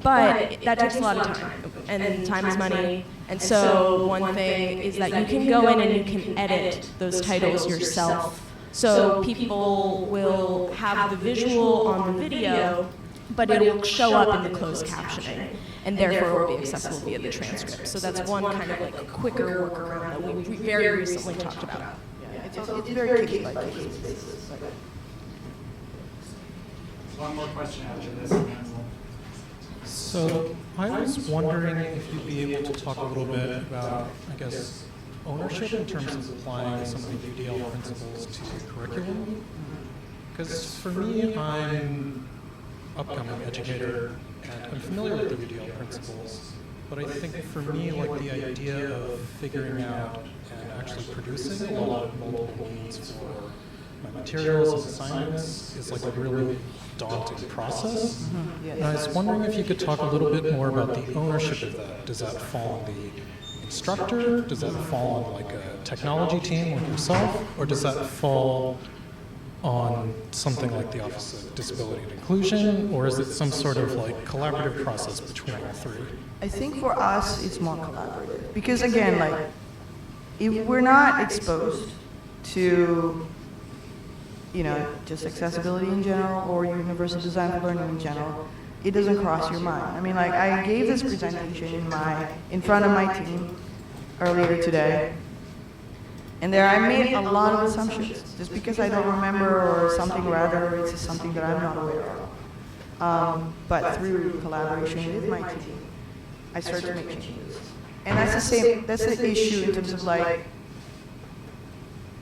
But that takes a lot of time, and time is money. And so one thing is that you can go in and you can edit those titles yourself. So people will have the visual on the video, but it will show up in the closed captioning, and therefore it will be accessible via the transcript. So that's one kind of like quicker workaround that we very recently talked about. Yeah, it's very case by case basis. One more question after this, and then we'll So I was wondering if you'd be able to talk a little bit about, I guess, ownership in terms of applying some of the UDL principles to the curriculum. Because for me, I'm an upcoming educator and I'm familiar with the UDL principles. But I think for me, like the idea of figuring out and actually producing a lot of multiple means for my materials and assignments is like a really daunting process. And I was wondering if you could talk a little bit more about the ownership of that. Does that fall on the instructor? Does that fall on like a technology team like yourself? Or does that fall on something like the Office of Disability and Inclusion? Or is it some sort of like collaborative process between all three? I think for us, it's more collaborative. Because again, like, if we're not exposed to, just accessibility in general or universal design for learning in general, it doesn't cross your mind. I mean, like, I gave this presentation in front of my team earlier today, and there I made a lot of assumptions, just because I don't remember or something, rather it's something that I'm not aware of. But through collaboration with my team, I started to make changes. And that's the issue in terms of like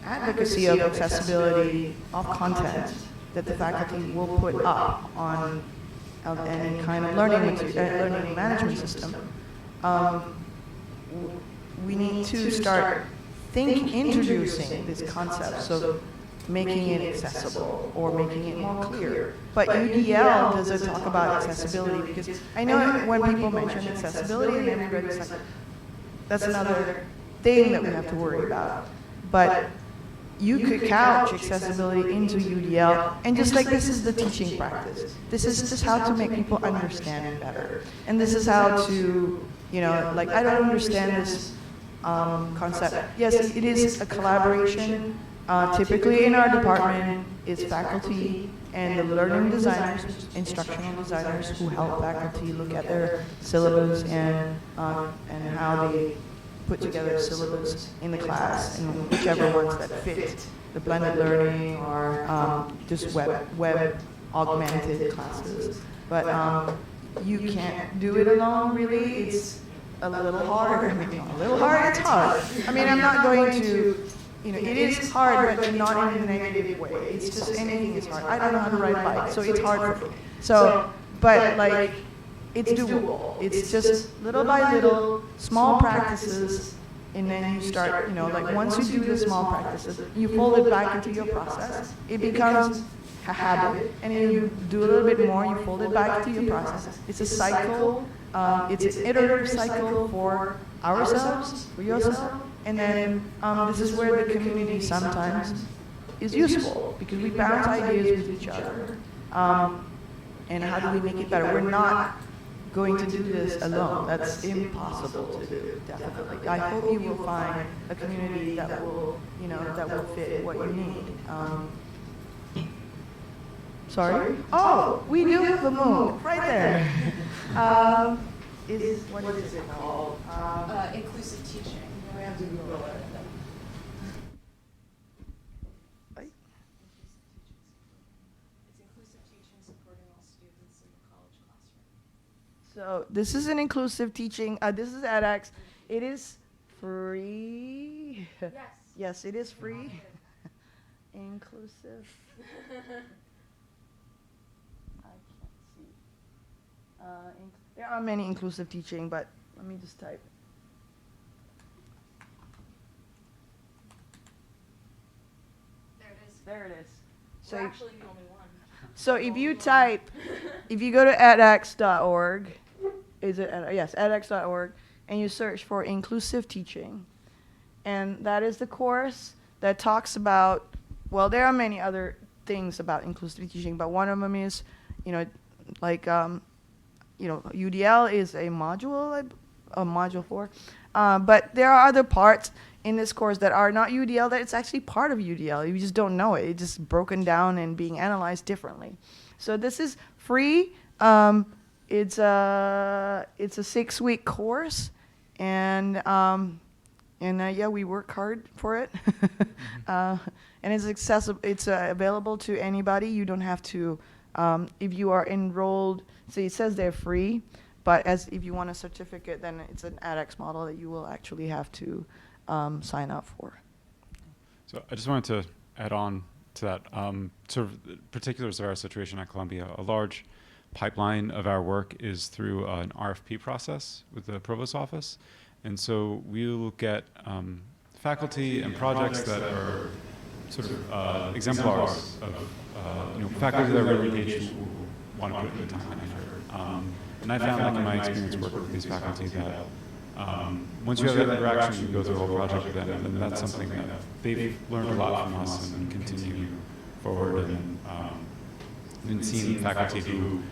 advocacy of accessibility of content that the faculty will put up on any kind of learning management system. We need to start introducing this concept, so making it accessible or making it more clear. But UDL doesn't talk about accessibility, because I know when people mention accessibility and everybody's like, that's another thing that we have to worry about. But you could couch accessibility into UDL, and just like this is the teaching practice. This is just how to make people understand it better. And this is how to, like, I don't understand this concept. Yes, it is a collaboration. Typically in our department, it's faculty and the learning designers, instructional designers, who help faculty look at their syllabus and how they put together syllabus in the class, and whichever ones that fit the blended learning or just web augmented classes. But you can't do it alone, really. It's a little hard. I mean, a little hard, it's hard. I mean, I'm not going to, it is hard, but not in a negative way. It's just anything is hard. I don't know how to ride a bike, so it's hard for me. So, but like, it's doable. It's just little by little, small practices, and then you start, like once you do the small practices, you fold it back into your process. It becomes a habit, and then you do a little bit more, you fold it back into your process. It's a cycle. It's an iterative cycle for ourselves, for yourself, and then this is where the community sometimes is useful, because we bounce ideas with each other. And how do we make it better? We're not going to do this alone. That's impossible to do, definitely. I hope you will find a community that will, that will fit what you need. Sorry? Oh, we do have a MOOC right there. What is it called? Inclusive teaching. We have to Google it. It's inclusive teaching supporting all students in the college classroom. So this is an inclusive teaching. This is edX. It is free. Yes. Yes, it is free. Inclusive. I can't see. There are many inclusive teaching, but let me just type. There it is. So We're actually the only one. So if you type, if you go to edX.org, yes, edX.org, and you search for inclusive teaching, and that is the course that talks about, well, there are many other things about inclusive teaching, but one of them is, like, UDL is a module 4, but there are other parts in this course that are not UDL, that it's actually part of UDL. You just don't know it. It's just broken down and being analyzed differently. So this is free. It's a 6-week course, and yeah, we work hard for it. And it's accessible. It's available to anybody. You don't have to, if you are enrolled So it says they're free, but if you want a certificate, then it's an edX model that you will actually have to sign up for. So I just wanted to add on to that, sort of the particulars of our situation at Columbia. A large pipeline of our work is through an RFP process with the Provost's office. And so we'll get faculty and projects that are sort of exemplars of faculty that are really engaged who want to put in the time and effort. And I found, like in my experience working with these faculty, that once you have that interaction, you go through the whole project with them, and that's something that they've learned a lot from us and continue forward. And been seeing faculty who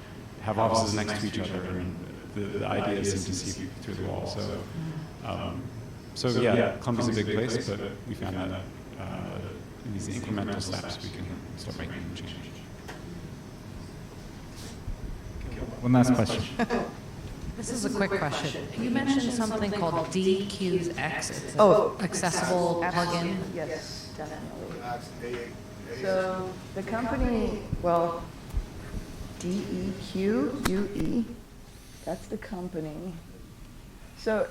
have offices next to each other, and the ideas seem to seep through the wall. So yeah, Columbia's a big place, but we found that in these incremental steps we can start making change. One last question. This is a quick question. You mentioned something called DQX. It's accessible plugin. Yes, definitely. So the company, well, DEQUE, that's the company. So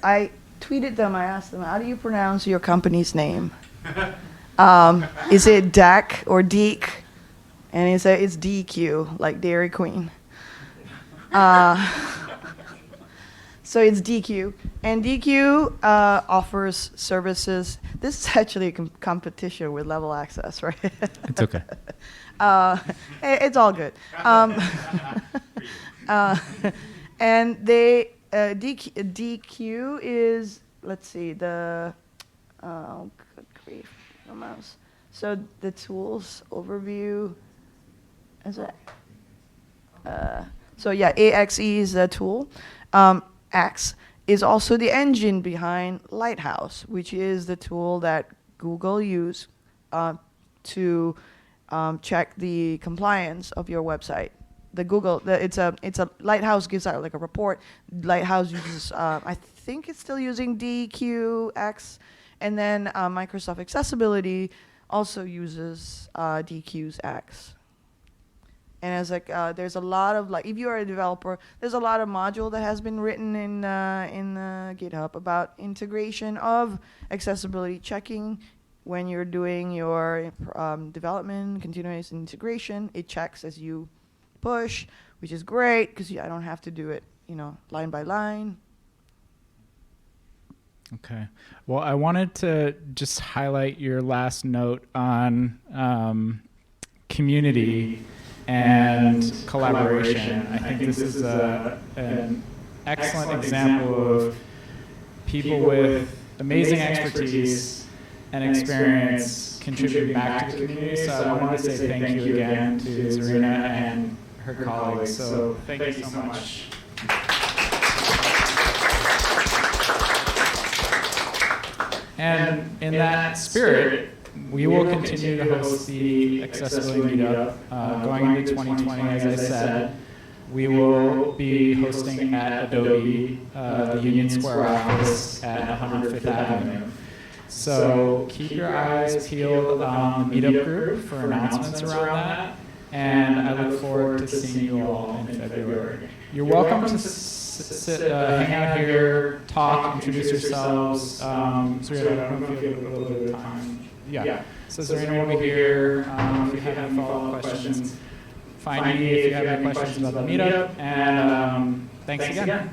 I tweeted them, I asked them, how do you pronounce your company's name? Is it DEC or DEEK? And he said it's DQ, like Dairy Queen. So it's DQ. And DQ offers services. This is actually a competition with Level Access, right? It's okay. It's all good. And they, DQ is, let's see, good grief, no mouse. So the tools overview, is it? So yeah, AXE is the tool. X is also the engine behind Lighthouse, which is the tool that Google use to check the compliance of your website. It's a Lighthouse gives out like a report. Lighthouse uses, I think it's still using DQX, and then Microsoft Accessibility also uses DQ's X. And as there's a lot of if you are a developer, there's a lot of module that has been written in GitHub about integration of accessibility checking. When you're doing your development, continuous integration, it checks as you push, which is great because I don't have to do it, line by line. Okay. Well, I wanted to just highlight your last note on community and collaboration. I think this is an excellent example of people with amazing expertise and experience contributing back to the community. So I wanted to say thank you again to Zarina and her colleagues. So thank you so much. And in that spirit, we will continue to host the Accessibility Meetup going into 2020, as I said. We will be hosting at Adobe, the Union Square office at 105th Avenue. So keep your eyes peeled on the Meetup group for announcements around that, and I look forward to seeing you all in February. You're welcome to hang out here, talk, introduce yourselves. Zarina, I don't know if you have a little bit of time. Yeah. So Zarina will be here. If you have any follow-up questions, find me if you have any questions about the meetup. And thanks again.